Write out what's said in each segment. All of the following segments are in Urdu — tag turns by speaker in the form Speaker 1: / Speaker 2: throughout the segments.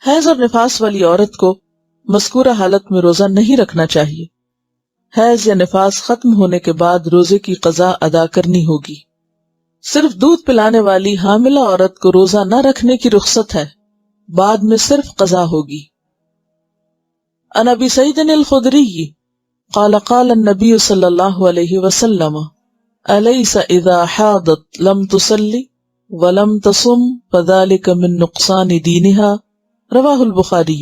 Speaker 1: حیض اور نفاس والی عورت کو مذکورہ حالت میں روزہ نہیں رکھنا چاہیے. حیض یا نفاس ختم ہونے کے بعد روزے کی قضا ادا کرنی ہوگی. صرف دودھ پلانے والی حاملہ عورت کو روزہ نہ رکھنے کی رخصت ہے، بعد میں صرف قضا ہوگی. عن ابی سعید الخدری قال قال النبی صلی اللہ علیہ وسلم الیس اذا حاضت لم تصلی ولم تصم فذلک من نقصان دینها رواہ البخاری.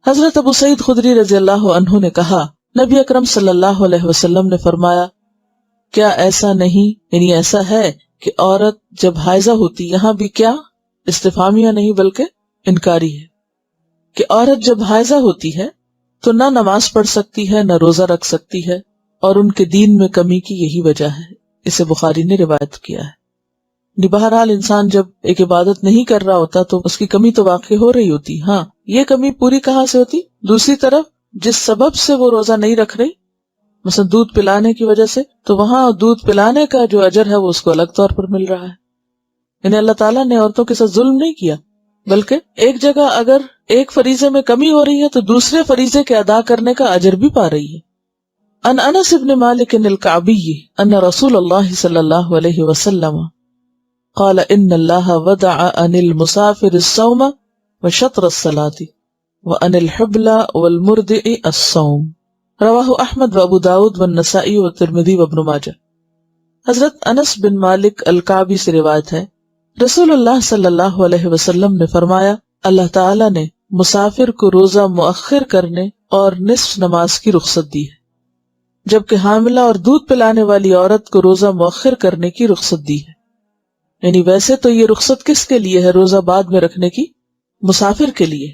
Speaker 1: حضرت ابو سعید خدری رضی اللہ عنہ نے کہا، نبی اکرم صلی اللہ علیہ وسلم نے فرمایا، کیا ایسا نہیں، یعنی ایسا ہے کہ عورت جب حائضہ ہوتی، یہاں بھی کیا استفہامیہ نہیں بلکہ انکاری ہے، کہ عورت جب حائضہ ہوتی ہے تو نہ نماز پڑھ سکتی ہے نہ روزہ رکھ سکتی ہے، اور ان کے دین میں کمی کی یہی وجہ ہے. اسے بخاری نے روایت کیا ہے. بہرحال انسان جب ایک عبادت نہیں کر رہا ہوتا تو اس کی کمی تو واقع ہو رہی ہوتی. ہاں، یہ کمی پوری کہاں سے ہوتی؟ دوسری طرف جس سبب سے وہ روزہ نہیں رکھ رہی، مثلا دودھ پلانے کی وجہ سے، تو وہاں دودھ پلانے کا جو اجر ہے وہ اس کو الگ طور پر مل رہا ہے. یعنی اللہ تعالیٰ نے عورتوں کے ساتھ ظلم نہیں کیا، بلکہ ایک جگہ اگر ایک فریضے میں کمی ہو رہی ہے تو دوسرے فریضے کے ادا کرنے کا اجر بھی پا رہی ہے. ان انس بن مالک الکعبی ان رسول اللہ صلی اللہ علیہ وسلم قال ان اللہ وضع عن المسافر الصوم وشطر الصلاة وعن الحبل والمرضع الصوم رواہ احمد وابو داود والنسائی والترمذی وابن ماجہ. حضرت انس بن مالک الکعبی سے روایت ہے، رسول اللہ صلی اللہ علیہ وسلم نے فرمایا، اللہ تعالیٰ نے مسافر کو روزہ مؤخر کرنے اور نصف نماز کی رخصت دی ہے، جبکہ حاملہ اور دودھ پلانے والی عورت کو روزہ مؤخر کرنے کی رخصت دی ہے. یعنی ویسے تو یہ رخصت کس کے لیے ہے روزہ بعد میں رکھنے کی؟ مسافر کے لیے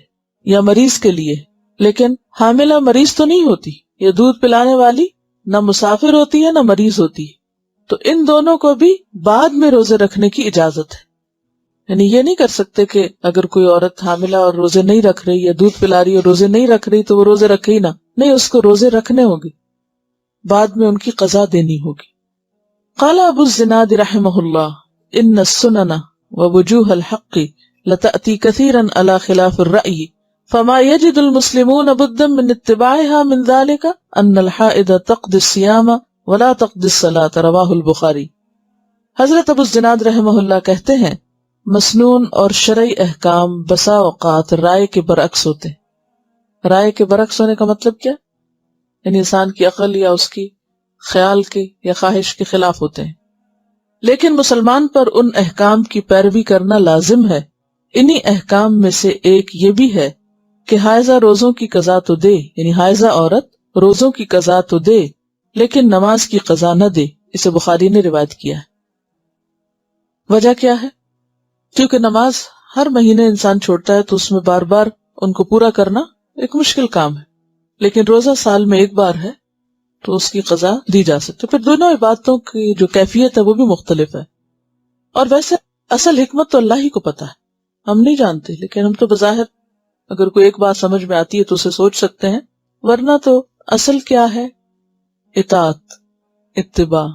Speaker 1: یا مریض کے لیے. لیکن حاملہ مریض تو نہیں ہوتی، یہ دودھ پلانے والی نہ مسافر ہوتی ہے نہ مریض ہوتی ہے، تو ان دونوں کو بھی بعد میں روزے رکھنے کی اجازت ہے. یعنی یہ نہیں کر سکتے کہ اگر کوئی عورت حاملہ اور روزے نہیں رکھ رہی یا دودھ پلا رہی اور روزے نہیں رکھ رہی تو وہ روزے رکھے ہی نہ. نہیں، اس کو روزے رکھنے ہوں گے، بعد میں ان کی قضا دینی ہوگی. قال ابو الزناد رحمہ اللہ ان السنن ووجوه الحق لتأتي كثيرا على خلاف الرأي فما يجد المسلمون بدا من اتباعها من ذلك ان الحائض تقضي الصيام ولا تقضي الصلاة رواہ البخاری. حضرت ابو الزناد رحمہ اللہ کہتے ہیں، مسنون اور شرعی احکام بسا اوقات رائے کے برعکس ہوتے ہیں. رائے کے برعکس ہونے کا مطلب کیا؟ یعنی انسان کی عقل یا اس کی خیال کے یا خواہش کے خلاف ہوتے ہیں. لیکن مسلمان پر ان احکام کی پیروی کرنا لازم ہے. انہی احکام میں سے ایک یہ بھی ہے کہ حائضہ روزوں کی قضا تو دے، یعنی حائضہ عورت روزوں کی قضا تو دے لیکن نماز کی قضا نہ دے. اسے بخاری نے روایت کیا ہے. وجہ کیا ہے؟ کیونکہ نماز ہر مہینے انسان چھوڑتا ہے تو اس میں بار بار ان کو پورا کرنا ایک مشکل کام ہے، لیکن روزہ سال میں ایک بار ہے تو اس کی قضا دی جا سکتی. پھر دونوں عبادتوں کی جو کیفیت ہے وہ بھی مختلف ہے. اور ویسے اصل حکمت تو اللہ ہی کو پتا ہے، ہم نہیں جانتے، لیکن ہم تو بظاہر اگر کوئی ایک بات سمجھ میں آتی ہے تو اسے سوچ سکتے ہیں، ورنہ تو اصل کیا ہے؟ اطاعت، اتباع،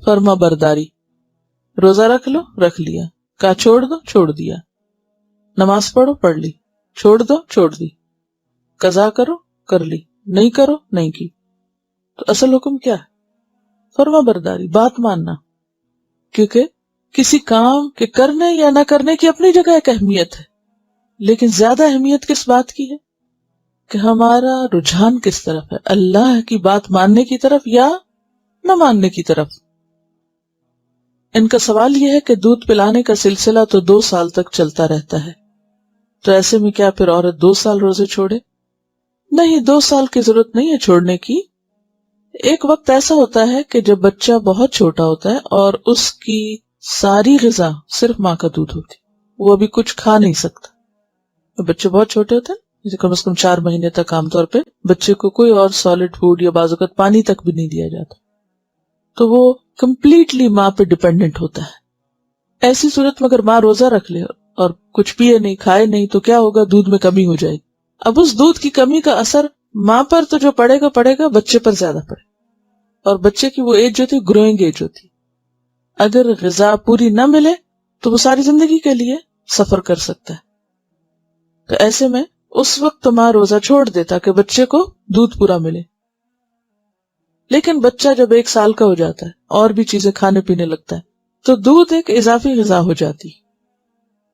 Speaker 1: فرما برداری. روزہ رکھ لو، رکھ لیا، کہا چھوڑ دو، چھوڑ دیا. نماز پڑھو، پڑھ لی، چھوڑ دو، چھوڑ دی. قضا کرو، کر لی، نہیں کرو، نہیں کی. تو اصل حکم کیا ہے؟ فرما برداری، بات ماننا. کیونکہ کسی کام کے کرنے یا نہ کرنے کی اپنی جگہ ایک اہمیت ہے، لیکن زیادہ اہمیت کس بات کی ہے کہ ہمارا رجحان کس طرف ہے، اللہ کی بات ماننے کی طرف یا نہ ماننے کی طرف. ان کا سوال یہ ہے کہ دودھ پلانے کا سلسلہ تو 2 سال تک چلتا رہتا ہے، تو ایسے میں کیا پھر عورت 2 سال روزے چھوڑے؟ نہیں، 2 سال کی ضرورت نہیں ہے چھوڑنے کی. ایک وقت ایسا ہوتا ہے کہ جب بچہ بہت چھوٹا ہوتا ہے اور اس کی ساری غذا صرف ماں کا دودھ ہوتی، وہ ابھی کچھ کھا نہیں سکتا. بچے بہت چھوٹے ہوتے ہیں، کم از کم 4 مہینے تک عام طور پہ بچے کو کوئی اور سالڈ فوڈ یا بعض اوقات پانی تک بھی نہیں دیا جاتا، تو وہ کمپلیٹلی ماں پہ ڈیپینڈنٹ ہوتا ہے. ایسی صورت میں اگر ماں روزہ رکھ لے اور کچھ پیے نہیں، کھائے نہیں، تو کیا ہوگا؟ دودھ میں کمی ہو جائے گی. اب اس دودھ کی کمی کا اثر ماں پر تو جو پڑے گا بچے پر زیادہ پڑے. اور بچے کی وہ ایج جو تھی گروئنگ ایج ہوتی، اگر غذا پوری نہ ملے تو وہ ساری زندگی کے لیے سفر کر سکتا ہے. تو ایسے میں اس وقت تو ماں روزہ چھوڑ دے تاکہ بچے کو دودھ پورا ملے. لیکن بچہ جب 1 سال کا ہو جاتا ہے اور بھی چیزیں کھانے پینے لگتا ہے تو دودھ ایک اضافی غذا ہو جاتی.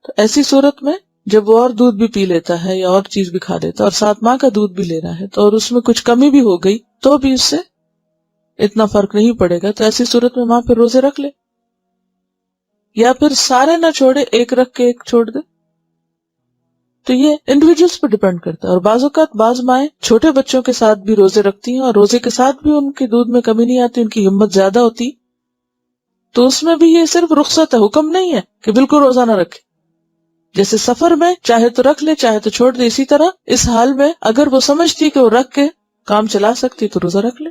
Speaker 1: تو ایسی صورت میں جب وہ اور دودھ بھی پی لیتا ہے یا اور چیز بھی کھا لیتا ہے اور ساتھ ماں کا دودھ بھی لے رہا ہے تو اور اس میں کچھ کمی بھی ہو گئی تو بھی اس سے اتنا فرق نہیں پڑے گا. تو ایسی صورت میں ماں پھر روزے رکھ لے یا پھر سارے نہ چھوڑے، ایک رکھ کے ایک چھوڑ دے. تو یہ انڈیویجولس پہ ڈیپینڈ کرتا ہے. اور بعض اوقات بعض مائیں چھوٹے بچوں کے ساتھ بھی روزے رکھتی ہیں اور روزے کے ساتھ بھی ان کے دودھ میں کمی نہیں آتی، ان کی ہمت زیادہ ہوتی، تو اس میں بھی یہ صرف رخصت ہے، حکم نہیں ہے کہ بالکل روزہ نہ رکھے. جیسے سفر میں چاہے تو رکھ لے چاہے تو چھوڑ دے، اسی طرح اس حال میں اگر وہ سمجھتی کہ وہ رکھ کے کام چلا سکتی تو روزہ رکھ لے.